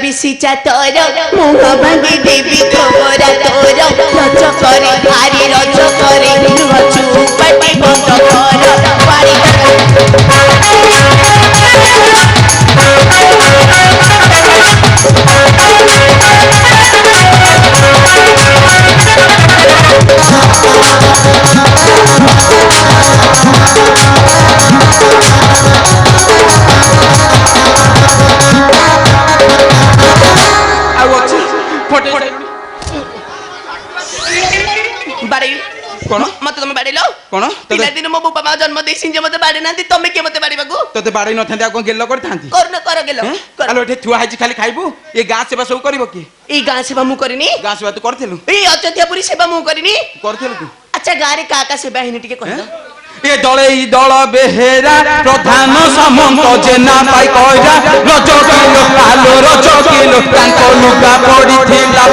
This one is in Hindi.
बेसी चातर मुह भांगी देवी खबरा तोर रज करे भारी रज करे चुपाटी बंद कर पारी कोन मत तुम बाड़ेलो कोन पिला दिन मो बाबा जन्म देसिन जे मते बाड़े नांती तमे के मते बाड़ीबाकू तते बाड़ी न थांती आ कोन गेल्लो करथांती करन कर गेलो आलो एठे थुआ हाइची खाली खाइबू ए गां सेवा सब करबो की ई गां सेवा मु करिनी गां सेवा तू करथेलु ई अयोध्यापुरी सेवा मु करिनी करथेलु तू अच्छा गां रे का सेवा हिनी टिके कह ए दळे ई दळ बेहेरा प्रधान सामंत जेना पाई कइरा रज किलो आलो रज किलो तांको लुगा पड़ी थिला